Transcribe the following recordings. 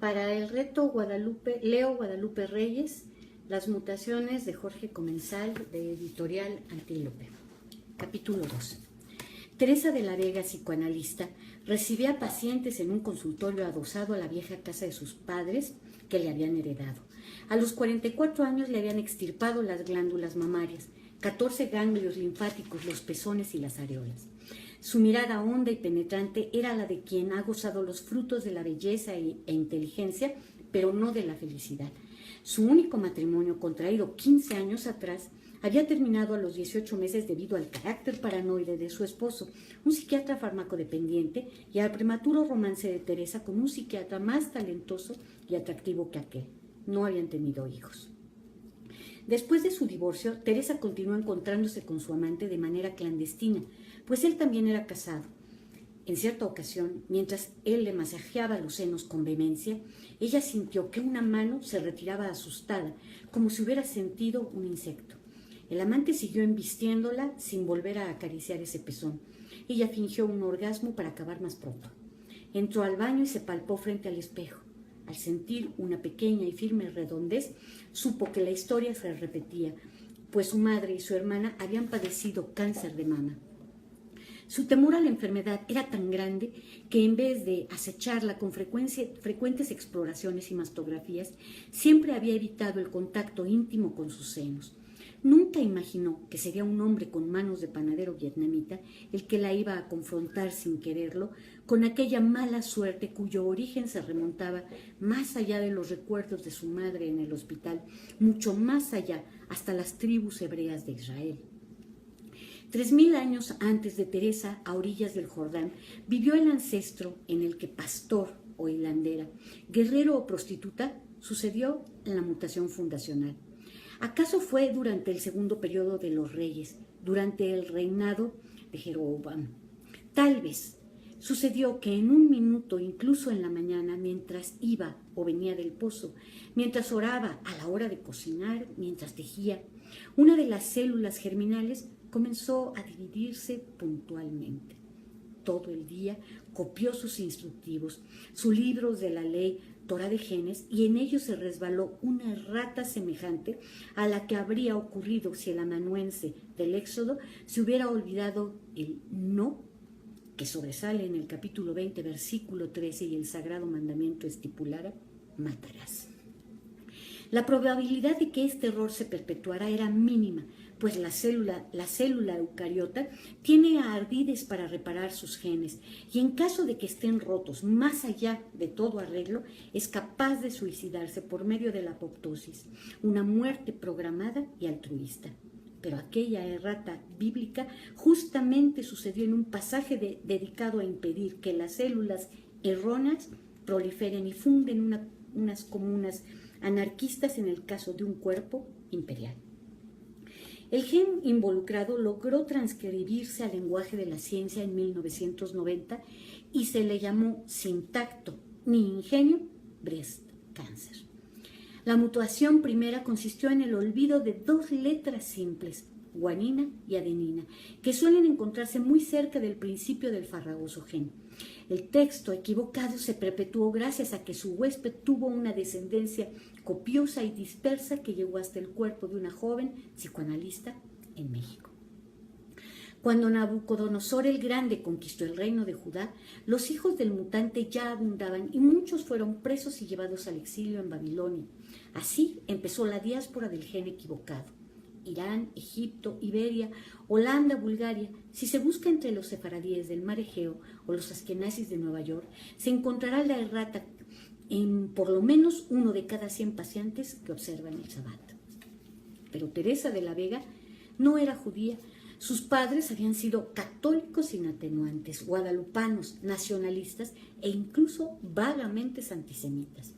Para el reto Leo Guadalupe Reyes, Las mutaciones de Jorge Comensal, de Editorial Antílope. Capítulo 2. Teresa de la Vega, psicoanalista, recibía pacientes en un consultorio adosado a la vieja casa de sus padres que le habían heredado. A los 44 años le habían extirpado las glándulas mamarias, 14 ganglios linfáticos, los pezones y las areolas. Su mirada honda y penetrante era la de quien ha gozado los frutos de la belleza e inteligencia, pero no de la felicidad. Su único matrimonio, contraído 15 años atrás, había terminado a los 18 meses debido al carácter paranoide de su esposo, un psiquiatra farmacodependiente, y al prematuro romance de Teresa con un psiquiatra más talentoso y atractivo que aquel. No habían tenido hijos. Después de su divorcio, Teresa continuó encontrándose con su amante de manera clandestina, pues él también era casado. En cierta ocasión, mientras él le masajeaba los senos con vehemencia, ella sintió que una mano se retiraba asustada, como si hubiera sentido un insecto. El amante siguió embistiéndola sin volver a acariciar ese pezón. Ella fingió un orgasmo para acabar más pronto. Entró al baño y se palpó frente al espejo. Al sentir una pequeña y firme redondez, supo que la historia se repetía, pues su madre y su hermana habían padecido cáncer de mama. Su temor a la enfermedad era tan grande que en vez de acecharla con frecuentes exploraciones y mastografías, siempre había evitado el contacto íntimo con sus senos. Nunca imaginó que sería un hombre con manos de panadero vietnamita el que la iba a confrontar sin quererlo con aquella mala suerte cuyo origen se remontaba más allá de los recuerdos de su madre en el hospital, mucho más allá, hasta las tribus hebreas de Israel. 3000 años antes de Teresa, a orillas del Jordán, vivió el ancestro en el que pastor o hilandera, guerrero o prostituta, sucedió en la mutación fundacional. ¿Acaso fue durante el segundo periodo de los reyes, durante el reinado de Jeroboam? Tal vez sucedió que en un minuto, incluso en la mañana, mientras iba o venía del pozo, mientras oraba a la hora de cocinar, mientras tejía, una de las células germinales comenzó a dividirse puntualmente. Todo el día copió sus instructivos, sus libros de la ley, Torá de genes, y en ellos se resbaló una errata semejante a la que habría ocurrido si el amanuense del Éxodo se hubiera olvidado el no, que sobresale en el capítulo 20, versículo 13, y el sagrado mandamiento estipulara: matarás. La probabilidad de que este error se perpetuara era mínima, pues la célula eucariota tiene ardides para reparar sus genes y en caso de que estén rotos más allá de todo arreglo, es capaz de suicidarse por medio de la apoptosis, una muerte programada y altruista. Pero aquella errata bíblica justamente sucedió en un pasaje dedicado a impedir que las células erróneas proliferen y funden unas comunas anarquistas en el caso de un cuerpo imperial. El gen involucrado logró transcribirse al lenguaje de la ciencia en 1990 y se le llamó sin tacto ni ingenio breast cancer. La mutación primera consistió en el olvido de 2 letras simples, guanina y adenina, que suelen encontrarse muy cerca del principio del farragoso gen. El texto equivocado se perpetuó gracias a que su huésped tuvo una descendencia copiosa y dispersa que llegó hasta el cuerpo de una joven psicoanalista en México. Cuando Nabucodonosor el Grande conquistó el reino de Judá, los hijos del mutante ya abundaban y muchos fueron presos y llevados al exilio en Babilonia. Así empezó la diáspora del gen equivocado. Irán, Egipto, Iberia, Holanda, Bulgaria. Si se busca entre los sefaradíes del mar Egeo o los askenazis de Nueva York, se encontrará la errata en por lo menos 1 de cada 100 pacientes que observan el Sabbat. Pero Teresa de la Vega no era judía. Sus padres habían sido católicos sin atenuantes, guadalupanos, nacionalistas e incluso vagamente antisemitas.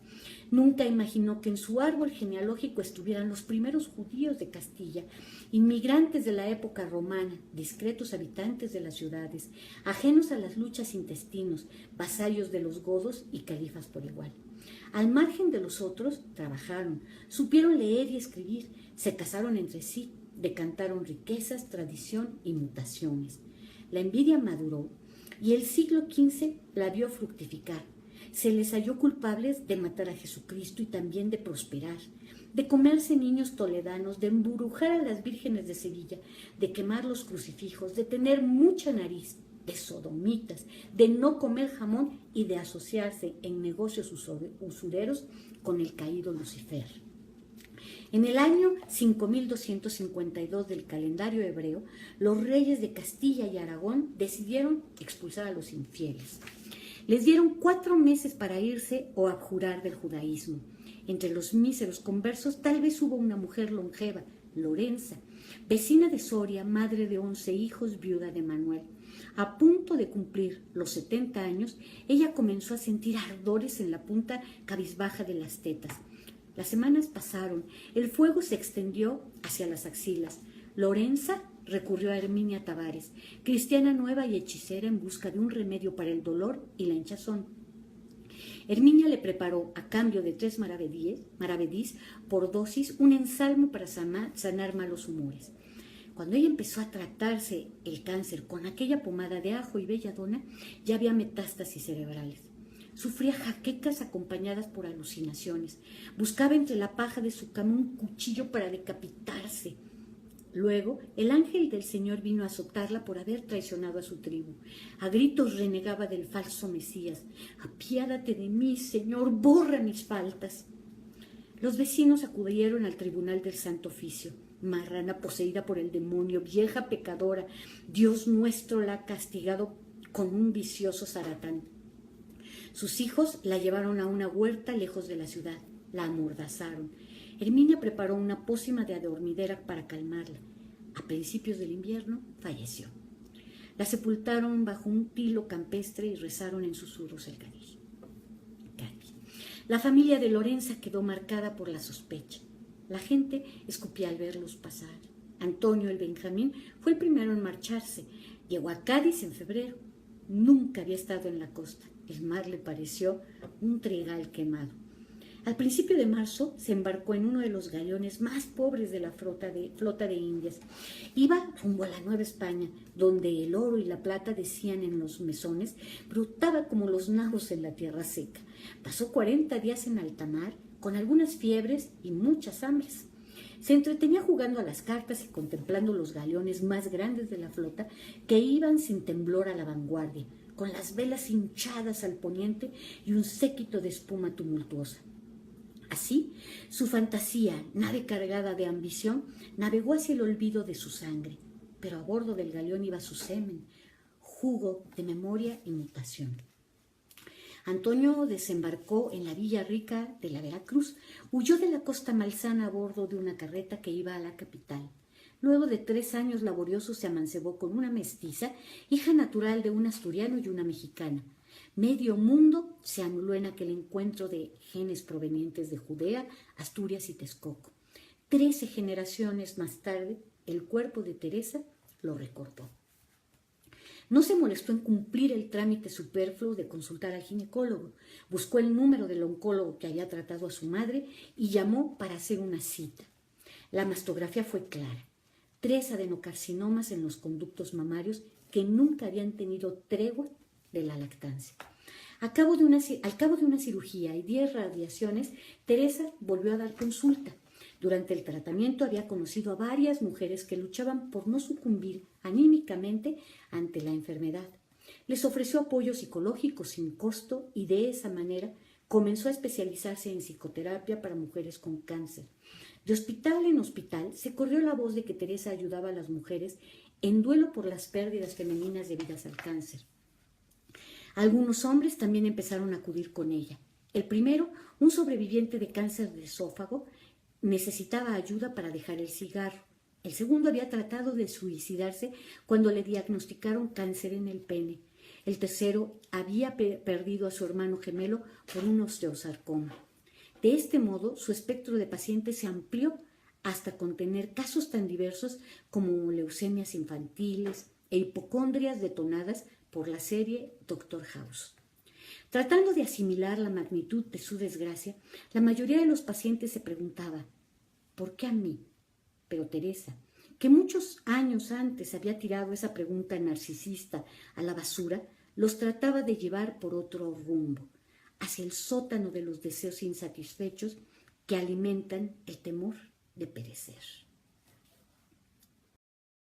Nunca imaginó que en su árbol genealógico estuvieran los primeros judíos de Castilla, inmigrantes de la época romana, discretos habitantes de las ciudades, ajenos a las luchas intestinos, vasallos de los godos y califas por igual. Al margen de los otros, trabajaron, supieron leer y escribir, se casaron entre sí, decantaron riquezas, tradición y mutaciones. La envidia maduró y el siglo XV la vio fructificar. se les halló culpables de matar a Jesucristo y también de prosperar, de comerse niños toledanos, de embrujar a las vírgenes de Sevilla, de quemar los crucifijos, de tener mucha nariz, de sodomitas, de no comer jamón y de asociarse en negocios usureros con el caído Lucifer. En el año 5252 del calendario hebreo, los reyes de Castilla y Aragón decidieron expulsar a los infieles. Les dieron 4 meses para irse o abjurar del judaísmo. Entre los míseros conversos tal vez hubo una mujer longeva, Lorenza, vecina de Soria, madre de 11 hijos, viuda de Manuel. A punto de cumplir los 70 años, ella comenzó a sentir ardores en la punta cabizbaja de las tetas. Las semanas pasaron, el fuego se extendió hacia las axilas. Lorenza recurrió a Herminia Tavares, cristiana nueva y hechicera en busca de un remedio para el dolor y la hinchazón. Herminia le preparó, a cambio de 3 maravedís por dosis, un ensalmo para sanar malos humores. Cuando ella empezó a tratarse el cáncer con aquella pomada de ajo y belladona, ya había metástasis cerebrales. Sufría jaquecas acompañadas por alucinaciones. Buscaba entre la paja de su cama un cuchillo para decapitarse. Luego, el ángel del Señor vino a azotarla por haber traicionado a su tribu. A gritos renegaba del falso Mesías. «Apiádate de mí, Señor, borra mis faltas». Los vecinos acudieron al tribunal del Santo Oficio. «Marrana poseída por el demonio, vieja pecadora, Dios nuestro la ha castigado con un vicioso zaratán». Sus hijos la llevaron a una huerta lejos de la ciudad. La amordazaron. Herminia preparó una pócima de adormidera para calmarla. A principios del invierno falleció. La sepultaron bajo un tilo campestre y rezaron en susurros el Cádiz. La familia de Lorenza quedó marcada por la sospecha. La gente escupía al verlos pasar. Antonio el Benjamín fue el primero en marcharse. Llegó a Cádiz en febrero. Nunca había estado en la costa. El mar le pareció un trigal quemado. Al principio de marzo se embarcó en uno de los galeones más pobres de la flota de Indias. Iba rumbo a la Nueva España, donde el oro y la plata, decían en los mesones, brotaba como los nabos en la tierra seca. Pasó 40 días en alta mar, con algunas fiebres y muchas hambres. Se entretenía jugando a las cartas y contemplando los galeones más grandes de la flota que iban sin temblor a la vanguardia, con las velas hinchadas al poniente y un séquito de espuma tumultuosa. Así, su fantasía, nave cargada de ambición, navegó hacia el olvido de su sangre, pero a bordo del galeón iba su semen, jugo de memoria y mutación. Antonio desembarcó en la Villa Rica de la Veracruz, huyó de la costa malsana a bordo de una carreta que iba a la capital. Luego de 3 años laboriosos se amancebó con una mestiza, hija natural de un asturiano y una mexicana. Medio mundo se anuló en aquel encuentro de genes provenientes de Judea, Asturias y Texcoco. 13 generaciones más tarde, el cuerpo de Teresa lo recordó. No se molestó en cumplir el trámite superfluo de consultar al ginecólogo. Buscó el número del oncólogo que había tratado a su madre y llamó para hacer una cita. La mastografía fue clara. 3 adenocarcinomas en los conductos mamarios que nunca habían tenido tregua de la lactancia. Al cabo de una cirugía y 10 radiaciones, Teresa volvió a dar consulta. Durante el tratamiento había conocido a varias mujeres que luchaban por no sucumbir anímicamente ante la enfermedad. Les ofreció apoyo psicológico sin costo y de esa manera comenzó a especializarse en psicoterapia para mujeres con cáncer. De hospital en hospital se corrió la voz de que Teresa ayudaba a las mujeres en duelo por las pérdidas femeninas debidas al cáncer. Algunos hombres también empezaron a acudir con ella. El primero, un sobreviviente de cáncer de esófago, necesitaba ayuda para dejar el cigarro. El segundo había tratado de suicidarse cuando le diagnosticaron cáncer en el pene. El tercero había perdido a su hermano gemelo por un osteosarcoma. De este modo, su espectro de pacientes se amplió hasta contener casos tan diversos como leucemias infantiles e hipocondrias detonadas por la serie Dr. House. Tratando de asimilar la magnitud de su desgracia, la mayoría de los pacientes se preguntaba, ¿por qué a mí? Pero Teresa, que muchos años antes había tirado esa pregunta narcisista a la basura, los trataba de llevar por otro rumbo. hacia el sótano de los deseos insatisfechos que alimentan el temor de perecer.